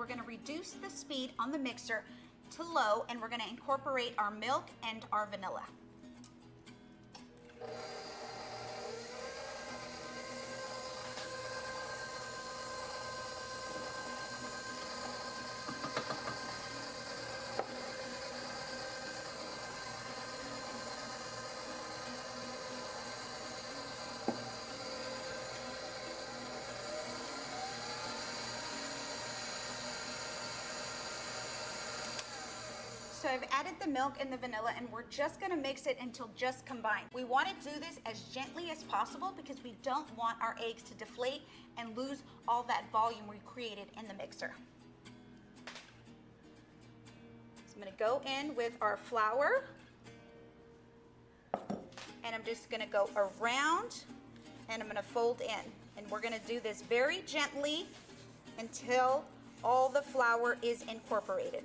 we're gonna reduce the speed on the mixer to low, and we're gonna incorporate our milk and our vanilla. So I've added the milk and the vanilla, and we're just gonna mix it until just combined. We wanna do this as gently as possible because we don't want our eggs to deflate and lose all that volume we created in the mixer. So I'm gonna go in with our flour, and I'm just gonna go around, and I'm gonna fold in. And we're gonna do this very gently until all the flour is incorporated.